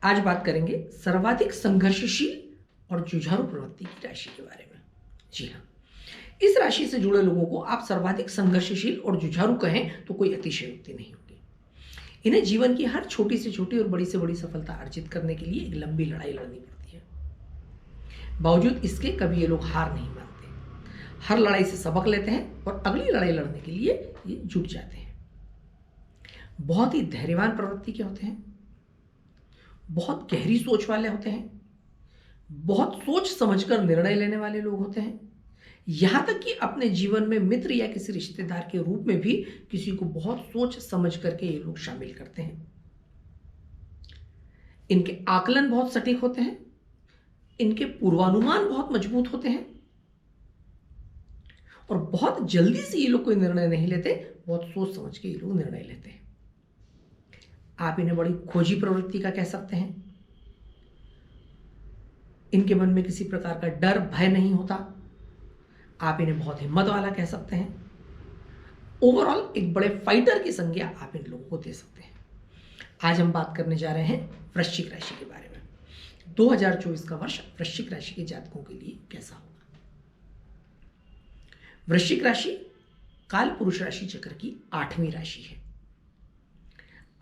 आज बात करेंगे सर्वाधिक संघर्षशील और जुझारू प्रवृत्ति की राशि के बारे में। जी हाँ, इस राशि से जुड़े लोगों को आप सर्वाधिक संघर्षशील और जुझारू कहें तो कोई अतिशयोक्ति नहीं होगी। इन्हें जीवन की हर छोटी से छोटी और बड़ी से बड़ी सफलता अर्जित करने के लिए एक लंबी लड़ाई लड़नी पड़ती है। बावजूद इसके कभी ये लोग हार नहीं मानते, हर लड़ाई से सबक लेते हैं और अगली लड़ाई लड़ने के लिए ये जुट जाते हैं। बहुत ही धैर्यवान प्रवृत्ति के होते हैं, बहुत गहरी सोच वाले होते हैं, बहुत सोच समझकर निर्णय लेने वाले लोग होते हैं। यहां तक कि अपने जीवन में मित्र या किसी रिश्तेदार के रूप में भी किसी को बहुत सोच समझ करके ये लोग शामिल करते हैं। इनके आकलन बहुत सटीक होते हैं, इनके पूर्वानुमान बहुत मजबूत होते हैं और बहुत जल्दी से ये लोग कोई निर्णय नहीं लेते, बहुत सोच समझ के ये लोग निर्णय लेते हैं। आप इन्हें बड़ी खोजी प्रवृत्ति का कह सकते हैं। इनके मन में किसी प्रकार का डर भय नहीं होता। आप इन्हें बहुत हिम्मत वाला कह सकते हैं। ओवरऑल एक बड़े फाइटर की संज्ञा आप इन लोगों को दे सकते हैं। आज हम बात करने जा रहे हैं वृश्चिक राशि के बारे में। 2024 का वर्ष वृश्चिक राशि के जातकों के लिए कैसा होगा। वृश्चिक राशि काल पुरुष राशि चक्र की 8वीं राशि है।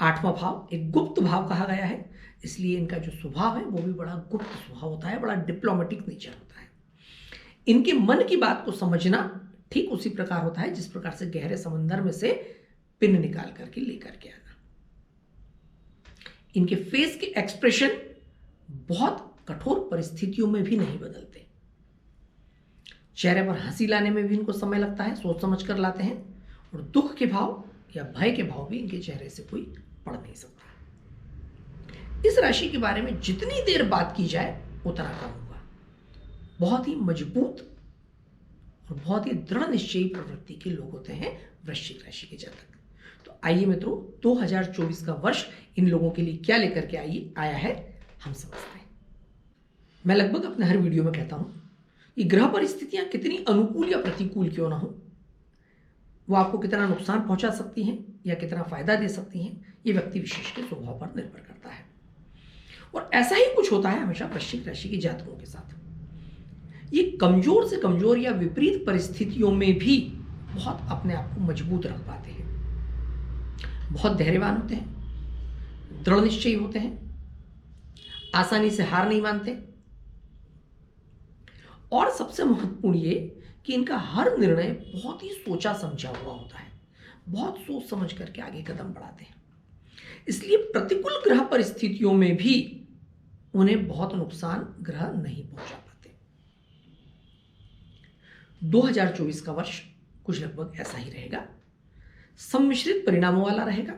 8वां भाव एक गुप्त भाव कहा गया है, इसलिए इनका जो स्वभाव है वो भी बड़ा गुप्त स्वभाव होता है, बड़ा डिप्लोमेटिक नेचर होता है। इनके मन की बात को समझना ठीक उसी प्रकार होता है जिस प्रकार से गहरे समंदर में से पिन निकाल करके लेकर के आना। इनके फेस के एक्सप्रेशन बहुत कठोर परिस्थितियों में भी नहीं बदलते। चेहरे पर हंसी लाने में भी इनको समय लगता है, सोच समझ कर लाते हैं, और दुख के भाव या भय के भाव भी इनके चेहरे से कोई पढ़ नहीं सकता। इस राशि के बारे में जितनी देर बात की जाए उतना कम होगा। बहुत ही मजबूत और बहुत ही दृढ़ निश्चयी प्रवृत्ति के लोग होते हैं वृश्चिक राशि के जातक। तो आइए मित्रों, 2024 का वर्ष इन लोगों के लिए क्या लेकर के आया है हम समझते हैं। मैं लगभग अपने हर वीडियो में कहता हूं कि ग्रह परिस्थितियां कितनी अनुकूल या प्रतिकूल क्यों ना हो, वो आपको कितना नुकसान पहुंचा सकती हैं या कितना फायदा दे सकती हैं, ये व्यक्ति विशेष के स्वभाव पर निर्भर करता है। और ऐसा ही कुछ होता है हमेशा वृश्चिक राशि के जातकों के साथ। ये कमजोर से कमजोर या विपरीत परिस्थितियों में भी बहुत अपने आप को मजबूत रख पाते हैं, बहुत धैर्यवान होते हैं, दृढ़ निश्चयी होते हैं, आसानी से हार नहीं मानते, और सबसे महत्वपूर्ण ये कि इनका हर निर्णय बहुत ही सोचा समझा हुआ होता है, बहुत सोच समझ करके आगे कदम बढ़ाते हैं। इसलिए प्रतिकूल ग्रह परिस्थितियों में भी उन्हें बहुत नुकसान ग्रह नहीं पहुंचा पाते। 2024 का वर्ष कुछ लगभग ऐसा ही रहेगा, सम्मिश्रित परिणामों वाला रहेगा।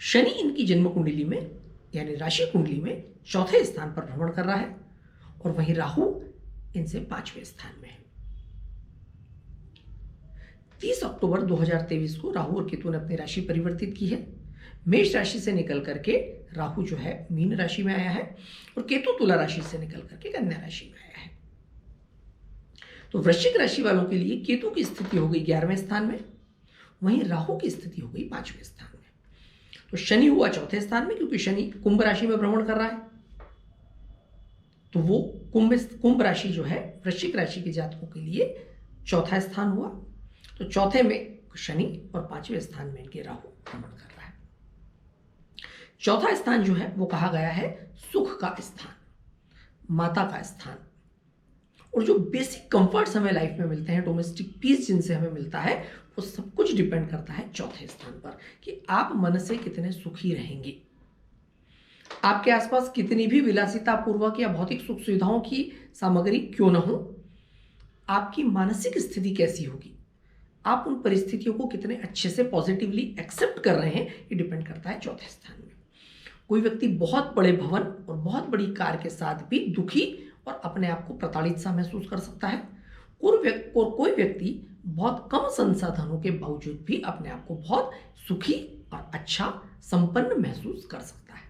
शनि इनकी जन्म कुंडली में यानी राशि कुंडली में 4थे स्थान पर भ्रमण कर रहा है और वहीं राहु इनसे 5वें स्थान में है। 30 अक्टूबर 2023 को राहु और केतु ने अपनी राशि परिवर्तित की है। मेष राशि से निकल करके राहु जो है मीन राशि में आया है और केतु तुला राशि से निकल करके कन्या राशि में आया है। तो वृश्चिक राशि वालों के लिए केतु की स्थिति हो गई 11वें स्थान में, वहीं राहु की स्थिति हो गई 5वें स्थान में। तो शनि हुआ 4थे स्थान में, क्योंकि शनि कुंभ राशि में भ्रमण कर रहा है, तो वो कुंभ राशि जो है वृश्चिक राशि के जातकों के लिए 4था स्थान हुआ। तो 4थे में शनि और 5वें स्थान में इनके राहु भ्रमण कर रहा है। 4था स्थान जो है वो कहा गया है सुख का स्थान, माता का स्थान, और जो बेसिक कंफर्ट्स हमें लाइफ में मिलते हैं, डोमेस्टिक पीस जिनसे हमें मिलता है, वो सब कुछ डिपेंड करता है 4थे स्थान पर कि आप मन से कितने सुखी रहेंगे। आपके आसपास कितनी भी विलासिता पूर्वक या भौतिक सुख सुविधाओं की सामग्री क्यों ना हो, आपकी मानसिक स्थिति कैसी होगी, आप उन परिस्थितियों को कितने अच्छे से पॉजिटिवली एक्सेप्ट कर रहे हैं, ये डिपेंड करता है 4थे स्थान में। कोई व्यक्ति बहुत बड़े भवन और बहुत बड़ी कार के साथ भी दुखी और अपने आप को प्रताड़ित सा महसूस कर सकता है, और कोई व्यक्ति बहुत कम संसाधनों के बावजूद भी अपने आप को बहुत सुखी और अच्छा संपन्न महसूस कर सकता है।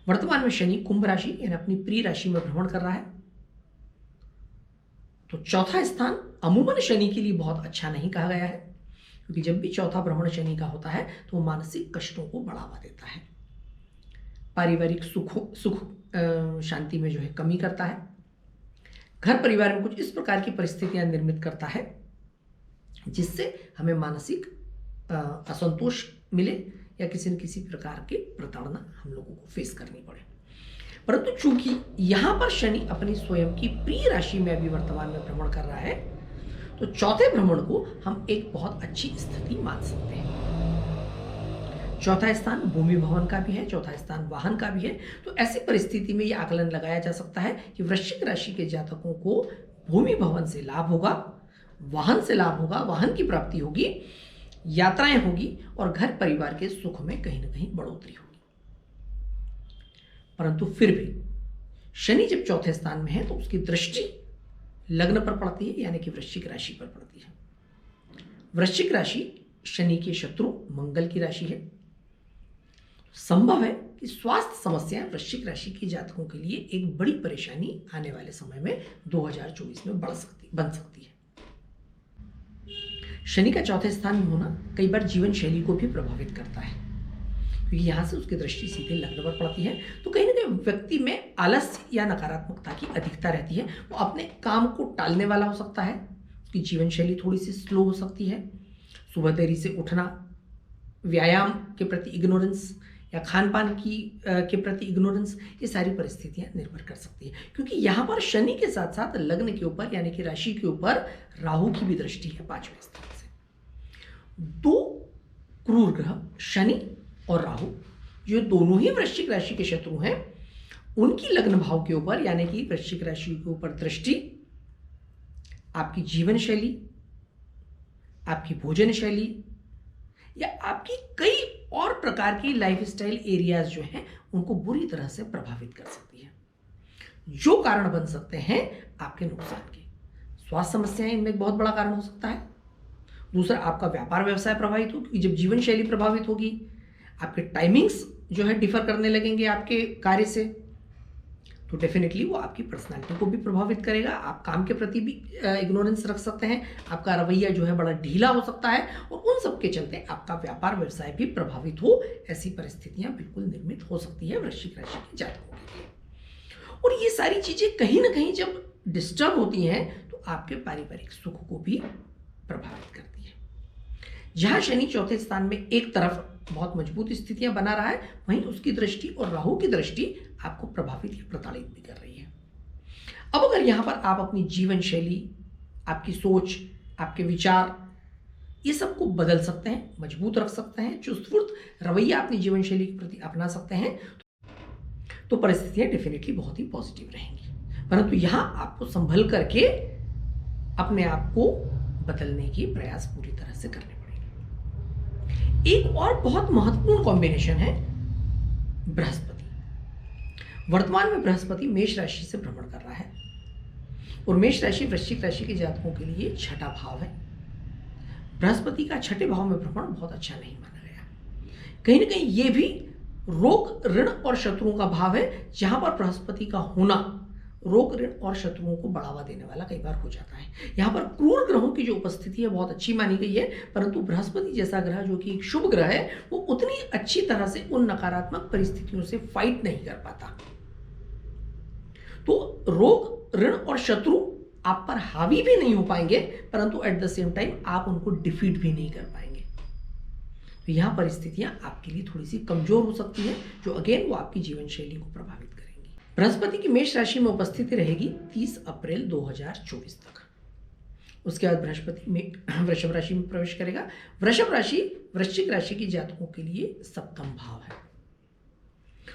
वर्तमान में शनि कुंभ राशि यानी अपनी प्रिय राशि में भ्रमण कर रहा है, तो 4था स्थान अमूमन शनि के लिए बहुत अच्छा नहीं कहा गया है, क्योंकि जब भी चौथा भ्रमण शनि का होता है तो वो मानसिक कष्टों को बढ़ावा देता है, पारिवारिक सुख शांति में जो है कमी करता है, घर परिवार में कुछ इस प्रकार की परिस्थितियां निर्मित करता है जिससे हमें मानसिक असंतोष मिले या किसी न किसी प्रकार की प्रताड़ना हम लोगों को फेस करनी पड़े। परंतु चूंकि यहां पर शनि अपनी स्वयं की प्रिय राशि में अभी वर्तमान में भ्रमण कर रहा है, तो चौथे भ्रमण को हम एक बहुत अच्छी स्थिति मान सकते हैं। चौथा स्थान भूमि भवन का भी है, चौथा स्थान वाहन का भी है, तो ऐसी परिस्थिति में यह आकलन लगाया जा सकता है कि वृश्चिक राशि के जातकों को भूमि भवन से लाभ होगा, वाहन से लाभ होगा, वाहन की प्राप्ति होगी, यात्राएं होगी और घर परिवार के सुख में कहीं ना कहीं बढ़ोतरी होगी। परंतु फिर भी शनि जब चौथे स्थान में है तो उसकी दृष्टि लग्न पर पड़ती है, यानी कि वृश्चिक राशि पर पड़ती है। वृश्चिक राशि शनि के शत्रु मंगल की राशि है। संभव है कि स्वास्थ्य समस्याएं वृश्चिक राशि के जातकों के लिए एक बड़ी परेशानी आने वाले समय में 2024 में बन सकती है। शनि का चौथे स्थान में होना कई बार जीवन शैली को भी प्रभावित करता है, क्योंकि यहां से उसकी दृष्टि सीधे लग्न पर पड़ती है, तो कहीं ना कहीं व्यक्ति में आलस्य या नकारात्मकता की अधिकता रहती है। वो अपने काम को टालने वाला हो सकता है, उसकी जीवन शैली थोड़ी सी स्लो हो सकती है, सुबह देरी से उठना, व्यायाम के प्रति इग्नोरेंस या खान पान के प्रति इग्नोरेंस, ये सारी परिस्थितियां निर्भर कर सकती है। क्योंकि यहाँ पर शनि के साथ साथ लग्न के ऊपर यानी कि राशि के ऊपर राहु की भी दृष्टि है 5वें स्थान से। दो क्रूर ग्रह शनि और राहु, जो दोनों ही वृश्चिक राशि के शत्रु हैं, उनकी लग्न भाव के ऊपर यानी कि वृश्चिक राशि के ऊपर दृष्टि आपकी जीवन शैली, आपकी भोजन शैली या आपकी कई और प्रकार की लाइफस्टाइल एरियाज जो हैं उनको बुरी तरह से प्रभावित कर सकती है, जो कारण बन सकते हैं आपके नुकसान के। स्वास्थ्य समस्याएं इनमें एक बहुत बड़ा कारण हो सकता है। दूसरा, आपका व्यापार व्यवसाय प्रभावित हो, क्योंकि जब जीवन शैली प्रभावित होगी आपके टाइमिंग्स जो है डिफर करने लगेंगे आपके कार्य से, तो डेफिनेटली वो आपकी पर्सनालिटी को भी प्रभावित करेगा। आप काम के प्रति भी इग्नोरेंस रख सकते हैं, आपका रवैया जो है बड़ा ढीला हो सकता है और उन सब के चलते आपका व्यापार व्यवसाय भी प्रभावित हो, ऐसी परिस्थितियां बिल्कुल निर्मित हो सकती है वृश्चिक राशि के जातकों के लिए। और ये सारी चीजें कहीं ना कहीं जब डिस्टर्ब होती हैं तो आपके पारिवारिक सुख को भी प्रभावित करती है। जहां शनि चौथे स्थान में एक तरफ बहुत मजबूत स्थितियां बना रहा है, वहीं उसकी दृष्टि और राहु की दृष्टि आपको प्रभावित या प्रताड़ित भी कर रही है। अब अगर यहां पर आप अपनी जीवन शैली, आपकी सोच, आपके विचार, ये सबको बदल सकते हैं, मजबूत रख सकते हैं, चुस्त रवैया अपनी जीवन शैली के प्रति अपना सकते हैं, तो परिस्थितियां डेफिनेटली बहुत ही पॉजिटिव रहेंगी। परंतु यहां आपको संभल करके अपने आप को बदलने की प्रयास पूरी तरह से करने पड़ेंगे। एक और बहुत महत्वपूर्ण कॉम्बिनेशन है बृहस्पति। वर्तमान में बृहस्पति मेष राशि से भ्रमण कर रहा है और मेष राशि वृश्चिक राशि के जातकों के लिए छठा भाव है। बृहस्पति का छठे भाव में भ्रमण बहुत अच्छा नहीं माना गया। कहीं ना कहीं ये भी रोग, ऋण और शत्रुओं का भाव है, जहां पर बृहस्पति का होना रोग, ऋण और शत्रुओं को बढ़ावा देने वाला कई बार हो जाता है। यहाँ पर क्रूर ग्रहों की जो उपस्थिति है बहुत अच्छी मानी गई है, परंतु बृहस्पति जैसा ग्रह जो कि एक शुभ ग्रह है, वो उतनी अच्छी तरह से उन नकारात्मक परिस्थितियों से फाइट नहीं कर पाता। तो रोग, ऋण और शत्रु आप पर हावी भी नहीं हो पाएंगे, परंतु एट द सेम टाइम आप उनको डिफीट भी नहीं कर पाएंगे। तो यहां परिस्थितियां आपके लिए थोड़ी सी कमजोर हो सकती है, जो अगेन वो आपकी जीवन शैली को प्रभावित करेंगी। बृहस्पति की मेष राशि में उपस्थिति रहेगी 30 अप्रैल 2024 तक। उसके बाद बृहस्पति में वृषभ राशि में प्रवेश करेगा। वृषभ राशि वृश्चिक राशि की जातकों के लिए सप्तम भाव है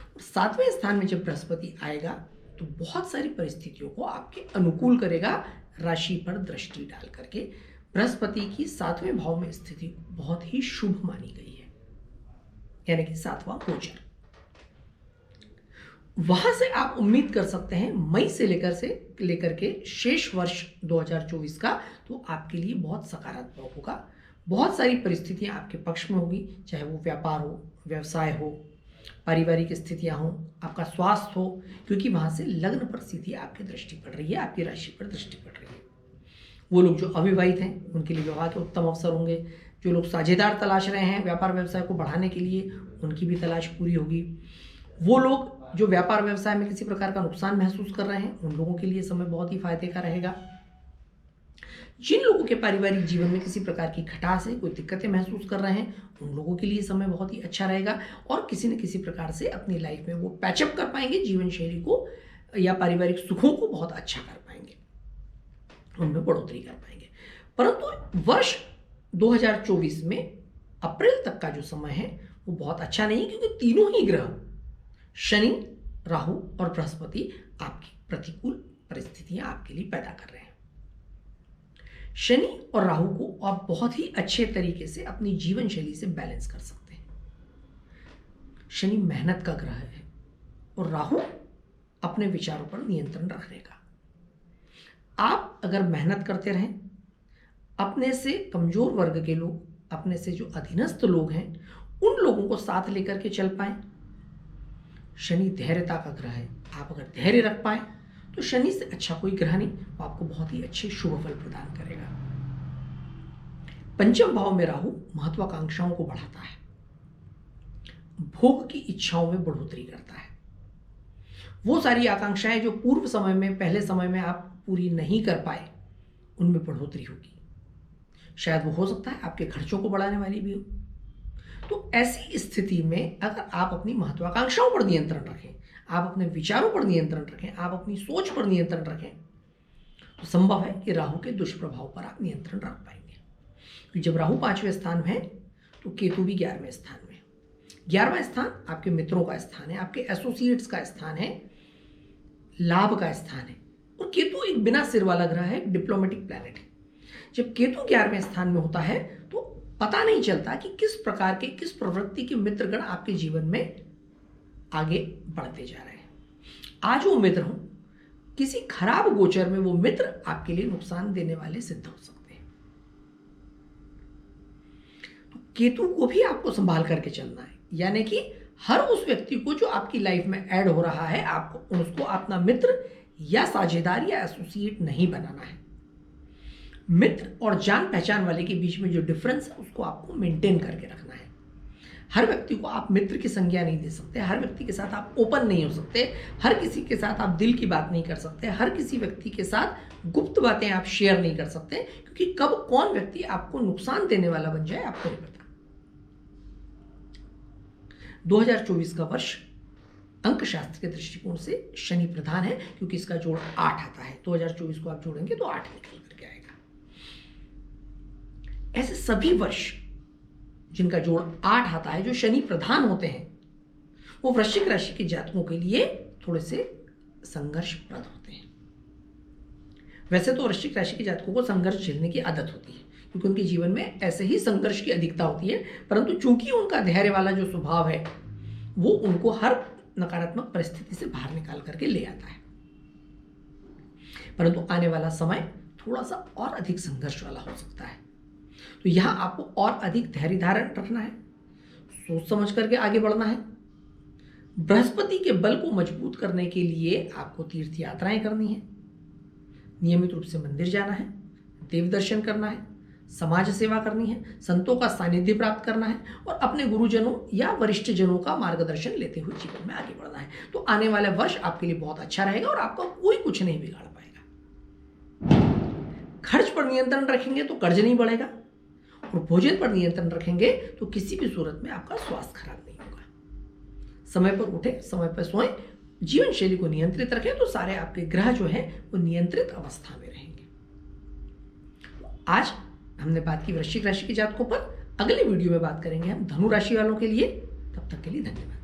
और 7वें स्थान में जब बृहस्पति आएगा तो बहुत सारी परिस्थितियों को आपके अनुकूल करेगा, राशि पर दृष्टि डाल करके। बृहस्पति की 7वें भाव में स्थिति बहुत ही शुभ मानी गई है, यानी कि 7वां गोचर। वहां से आप उम्मीद कर सकते हैं मई से लेकर के शेष वर्ष 2024 का तो आपके लिए बहुत सकारात्मक होगा। बहुत सारी परिस्थितियां आपके पक्ष में होगी, चाहे वो व्यापार हो, व्यवसाय हो, पारिवारिक स्थितियां हो, आपका स्वास्थ्य हो, क्योंकि वहां से लग्न पर सीधी आपकी दृष्टि पड़ रही है, आपकी राशि पर दृष्टि पड़ रही है। वो लोग जो अविवाहित हैं उनके लिए विवाह के उत्तम अवसर होंगे। जो लोग साझेदार तलाश रहे हैं व्यापार व्यवसाय को बढ़ाने के लिए, उनकी भी तलाश पूरी होगी। वो लोग जो व्यापार व्यवसाय में किसी प्रकार का नुकसान महसूस कर रहे हैं, उन लोगों के लिए समय बहुत ही फायदे का रहेगा। जिन लोगों के पारिवारिक जीवन में किसी प्रकार की खटास है, कोई दिक्कतें महसूस कर रहे हैं, उन लोगों के लिए समय बहुत ही अच्छा रहेगा और किसी न किसी प्रकार से अपनी लाइफ में वो पैचअप कर पाएंगे, जीवन शैली को या पारिवारिक सुखों को बहुत अच्छा कर पाएंगे, उनमें बढ़ोतरी कर पाएंगे। परंतु वर्ष 2024 में अप्रैल तक का जो समय है वो बहुत अच्छा नहीं, क्योंकि तीनों ही ग्रह शनि, राहु और बृहस्पति आपकी प्रतिकूल परिस्थितियां आपके लिए पैदा कर रहे हैं। शनि और राहु को आप बहुत ही अच्छे तरीके से अपनी जीवन शैली से बैलेंस कर सकते हैं। शनि मेहनत का ग्रह है और राहु अपने विचारों पर नियंत्रण रखने का। आप अगर मेहनत करते रहें, अपने से कमजोर वर्ग के लोग, अपने से जो अधीनस्थ लोग हैं, उन लोगों को साथ लेकर के चल पाए। शनि धैर्यता का ग्रह है, आप अगर धैर्य रख पाए तो शनि से अच्छा कोई ग्रह नहीं, वो आपको बहुत ही अच्छे शुभ फल प्रदान करेगा। पंचम भाव में राहु महत्वाकांक्षाओं को बढ़ाता है, भोग की इच्छाओं में बढ़ोतरी करता है। वो सारी आकांक्षाएं जो पूर्व समय में, पहले समय में आप पूरी नहीं कर पाए, उनमें बढ़ोतरी होगी। शायद वो हो सकता है आपके खर्चों को बढ़ाने वाली भी हो। तो ऐसी स्थिति में अगर आप अपनी महत्वाकांक्षाओं पर नियंत्रण रखें, आप अपने विचारों पर नियंत्रण रखें, आप अपनी सोच पर नियंत्रण रखें, तो संभव है कि राहु के दुष्प्रभाव पर आप नियंत्रण रख पाएंगे। क्योंकि जब राहु 5वें स्थान में है तो केतु भी 11वें स्थान में। 11वां स्थान आपके मित्रों का स्थान है, आपके एसोसिएट्स का स्थान है, लाभ का स्थान है। और केतु एक बिना सिर वाला ग्रह है, डिप्लोमेटिक प्लैनेट है। जब केतु 11वें स्थान में होता है तो पता नहीं चलता कि किस प्रकार के, किस प्रवृत्ति के मित्रगण आपके जीवन में आगे बढ़ते जा रहे हैं। आज वो मित्र हो, किसी खराब गोचर में वो मित्र आपके लिए नुकसान देने वाले सिद्ध हो सकते हैं। तो केतु को भी आपको संभाल करके चलना है, यानी कि हर उस व्यक्ति को जो आपकी लाइफ में ऐड हो रहा है, आपको उसको अपना मित्र या साझेदार या एसोसिएट नहीं बनाना है। मित्र और जान पहचान वाले के बीच में जो डिफरेंस है उसको आपको मेंटेन करके रखना है। हर व्यक्ति को आप मित्र की संज्ञा नहीं दे सकते, हर व्यक्ति के साथ आप ओपन नहीं हो सकते, हर किसी के साथ आप दिल की बात नहीं कर सकते, हर किसी व्यक्ति के साथ गुप्त बातें आप शेयर नहीं कर सकते, क्योंकि कब कौन व्यक्ति आपको नुकसान देने वाला बन जाए आपको नहीं पता। 2024 का वर्ष अंक शास्त्र के दृष्टिकोण से शनि प्रधान है, क्योंकि इसका जोड़ 8 आता है। 2024 को आप जोड़ेंगे तो 8 निकल करके आएगा। ऐसे सभी वर्ष जिनका जोड़ 8 आता है, जो शनि प्रधान होते हैं, वो वृश्चिक राशि के जातकों के लिए थोड़े से संघर्षप्रद होते हैं। वैसे तो वृश्चिक राशि के जातकों को संघर्ष झेलने की आदत होती है, क्योंकि उनके जीवन में ऐसे ही संघर्ष की अधिकता होती है, परंतु चूंकि उनका धैर्य वाला जो स्वभाव है वो उनको हर नकारात्मक परिस्थिति से बाहर निकाल करके ले आता है। परंतु आने वाला समय थोड़ा सा और अधिक संघर्ष वाला हो सकता है, तो यहां आपको और अधिक धैर्य धारण रखना है, सोच समझ करके आगे बढ़ना है। बृहस्पति के बल को मजबूत करने के लिए आपको तीर्थ यात्राएं करनी है, नियमित रूप से मंदिर जाना है, देव दर्शन करना है, समाज सेवा करनी है, संतों का सानिध्य प्राप्त करना है और अपने गुरुजनों या वरिष्ठ जनों का मार्गदर्शन लेते हुए जीवन में आगे बढ़ना है। तो आने वाला वर्ष आपके लिए बहुत अच्छा रहेगा और आपका कोई कुछ नहीं बिगाड़ पाएगा। खर्च पर नियंत्रण रखेंगे तो कर्ज नहीं बढ़ेगा, और भोजन पर नियंत्रण रखेंगे तो किसी भी सूरत में आपका स्वास्थ्य खराब नहीं होगा। समय पर उठे, समय पर सोएं, जीवन शैली को नियंत्रित रखें तो सारे आपके ग्रह जो है वो नियंत्रित अवस्था में रहेंगे। आज हमने बात की वृश्चिक राशि के जातकों पर, अगले वीडियो में बात करेंगे हम धनु राशि वालों के लिए। तब तक के लिए धन्यवाद।